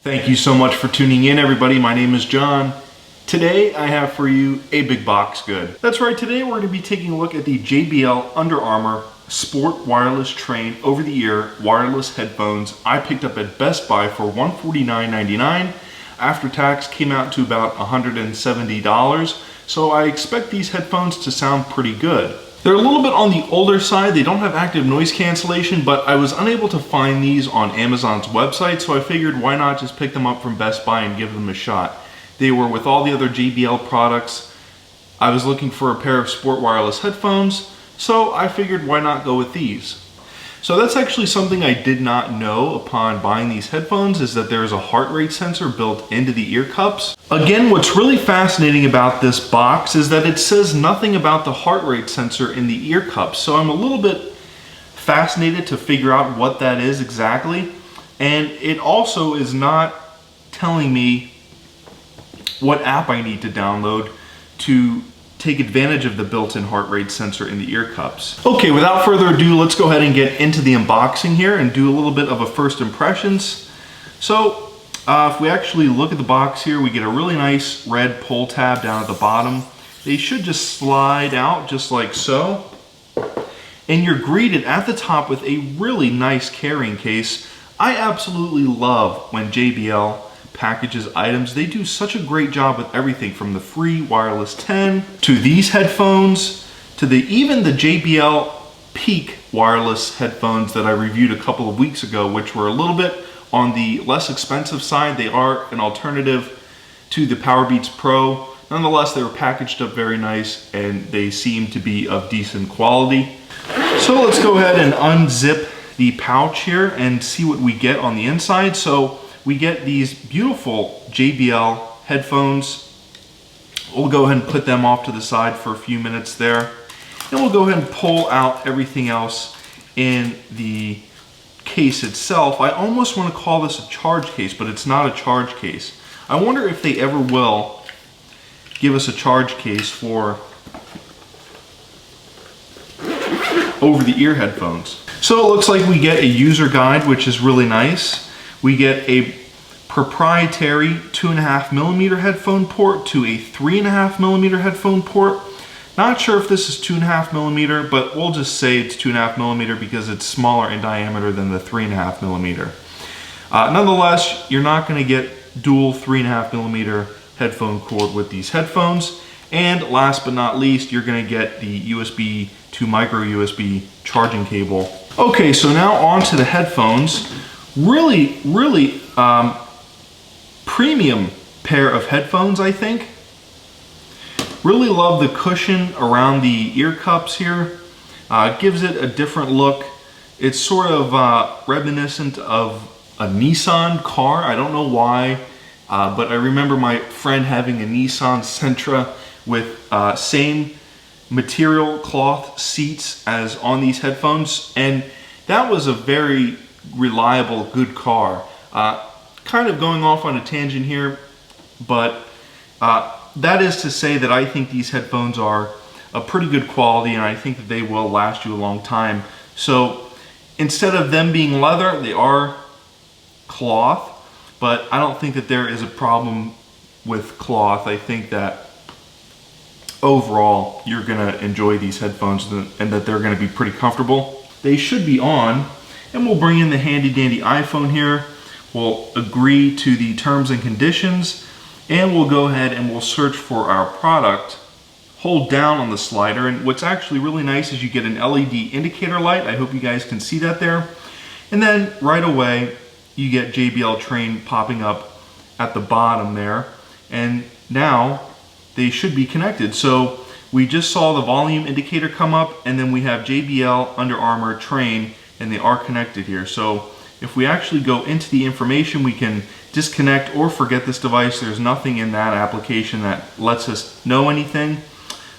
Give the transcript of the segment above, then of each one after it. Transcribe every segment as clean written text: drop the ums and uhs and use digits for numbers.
Thank you so much for tuning in, everybody. My name is John. Today I have for you a big box good. That's right, today we're going to be taking a look at the JBL Under Armour Sport Wireless Train over-the-ear wireless headphones I picked up at Best Buy for $149.99. After tax came out to about $170, so I expect these headphones to sound pretty good. They're a little bit on the older side. They don't have active noise cancellation, but I was unable to find these on Amazon's website, so I figured why not just pick them up from Best Buy and give them a shot. They were with all the other JBL products. I was looking for a pair of sport wireless headphones, so I figured why not go with these. So that's actually something I did not know upon buying these headphones, is that there's a heart rate sensor built into the ear cups. Again, what's really fascinating about this box is that it says nothing about the heart rate sensor in the ear cups. So I'm a little bit fascinated to figure out what that is exactly. And it also is not telling me what app I need to download to take advantage of the built-in heart rate sensor in the ear cups. Okay, without further ado, let's go ahead and get into the unboxing here and do a little bit of a first impressions. So if we actually look at the box here, we get a really nice red pull tab down at the bottom. They should just slide out just like so. And you're greeted at the top with a really nice carrying case. I absolutely love when JBL packages items. They do such a great job with everything from the free wireless 10 to these headphones to even the JBL Peak wireless headphones that I reviewed a couple of weeks ago, which were a little bit on the less expensive side. They are an alternative to the Powerbeats Pro. Nonetheless, they were packaged up very nice and they seem to be of decent quality. So let's go ahead and unzip the pouch here and see what we get on the inside. So we get these beautiful JBL headphones. We'll go ahead and put them off to the side for a few minutes there. Then we'll go ahead and pull out everything else in the case itself. I almost want to call this a charge case, but it's not a charge case. I wonder if they ever will give us a charge case for over-the-ear headphones. So it looks like we get a user guide, which is really nice. We get a proprietary 2.5mm headphone port to a 3.5mm headphone port. Not sure if this is 2.5mm, but we'll just say it's 2.5mm because it's smaller in diameter than the 3.5mm. Nonetheless, you're not going to get dual 3.5mm headphone cord with these headphones. And last but not least, you're going to get the USB to micro USB charging cable. Okay, so now on to the headphones. Really premium pair of headphones, I think. Really love the cushion around the ear cups here. It gives it a different look. It's sort of reminiscent of a Nissan car. I don't know why, but I remember my friend having a Nissan Sentra with same material cloth seats as on these headphones, and that was a very reliable, good car. Kind of going off on a tangent here, but that is to say that I think these headphones are a pretty good quality, and I think that they will last you a long time. So instead of them being leather, they are cloth, but I don't think that there is a problem with cloth. I think that overall you're gonna enjoy these headphones and that they're gonna be pretty comfortable. They should be on. And we'll bring in the handy dandy iPhone here. We'll agree to the terms and conditions, and we'll go ahead and we'll search for our product. Hold down on the slider, and what's actually really nice is you get an LED indicator light. I hope you guys can see that there. And then right away, you get JBL Train popping up at the bottom there. And now they should be connected. So we just saw the volume indicator come up, and then we have JBL Under Armour Train, and they are connected here. So if we actually go into the information, we can disconnect or forget this device. There's nothing in that application that lets us know anything.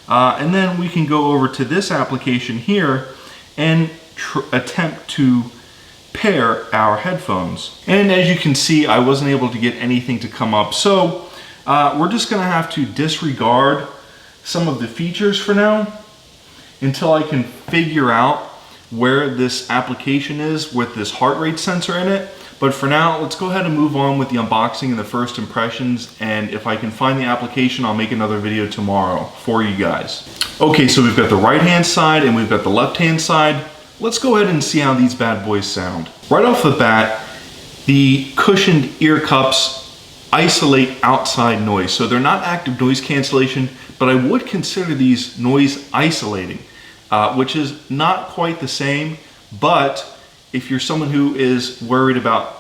And then we can go over to this application here and attempt to pair our headphones. And as you can see, I wasn't able to get anything to come up. So we're just gonna have to disregard some of the features for now until I can figure out where this application is with this heart rate sensor in it. But for now, let's go ahead and move on with the unboxing and the first impressions. And if I can find the application, I'll make another video tomorrow for you guys. Okay, so we've got the right-hand side and we've got the left-hand side. Let's go ahead and see how these bad boys sound. Right off the bat, the cushioned ear cups isolate outside noise. So they're not active noise cancellation, but I would consider these noise isolating, which is not quite the same. But if you're someone who is worried about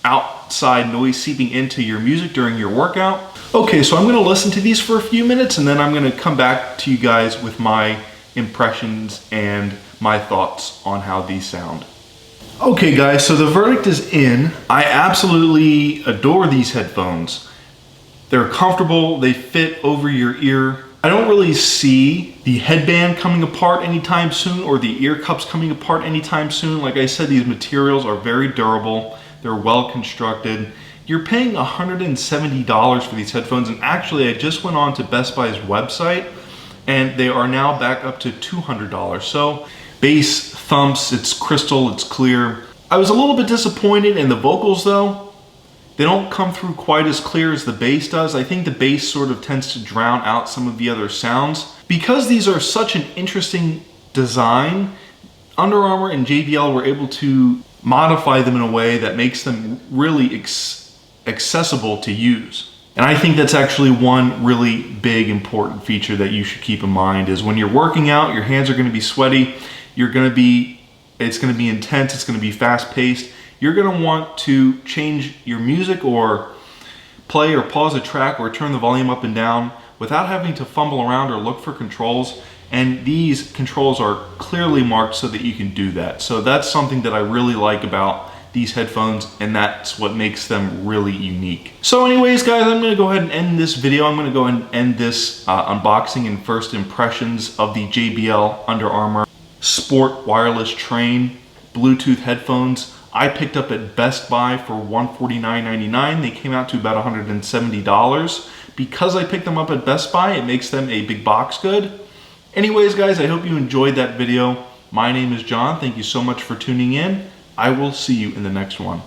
outside noise seeping into your music during your workout, okay, so I'm gonna listen to these for a few minutes and then I'm gonna come back to you guys with my impressions and my thoughts on how these sound. Okay guys, so the verdict is in. I absolutely adore these headphones. They're comfortable, they fit over your ear. I don't really see the headband coming apart anytime soon or the ear cups coming apart anytime soon. Like I said, these materials are very durable. They're well constructed. You're paying $170 for these headphones, and actually I just went on to Best Buy's website and they are now back up to $200. So bass thumps, it's crystal, it's clear. I was a little bit disappointed in the vocals though. They don't come through quite as clear as the bass does. I think the bass sort of tends to drown out some of the other sounds. Because these are such an interesting design, Under Armour and JBL were able to modify them in a way that makes them really accessible to use. And I think that's actually one really big important feature that you should keep in mind is when you're working out, your hands are gonna be sweaty, it's gonna be intense, it's gonna be fast paced. You're gonna want to change your music or play or pause a track or turn the volume up and down without having to fumble around or look for controls. And these controls are clearly marked so that you can do that. So that's something that I really like about these headphones, and that's what makes them really unique. So anyways guys, I'm gonna go ahead and end this video. I'm gonna go ahead and end this unboxing and first impressions of the JBL Under Armour Sport Wireless Train Bluetooth headphones. I picked up at Best Buy for $149.99. They came out to about $170. Because I picked them up at Best Buy, it makes them a big box good. Anyways guys, I hope you enjoyed that video. My name is John. Thank you so much for tuning in. I will see you in the next one.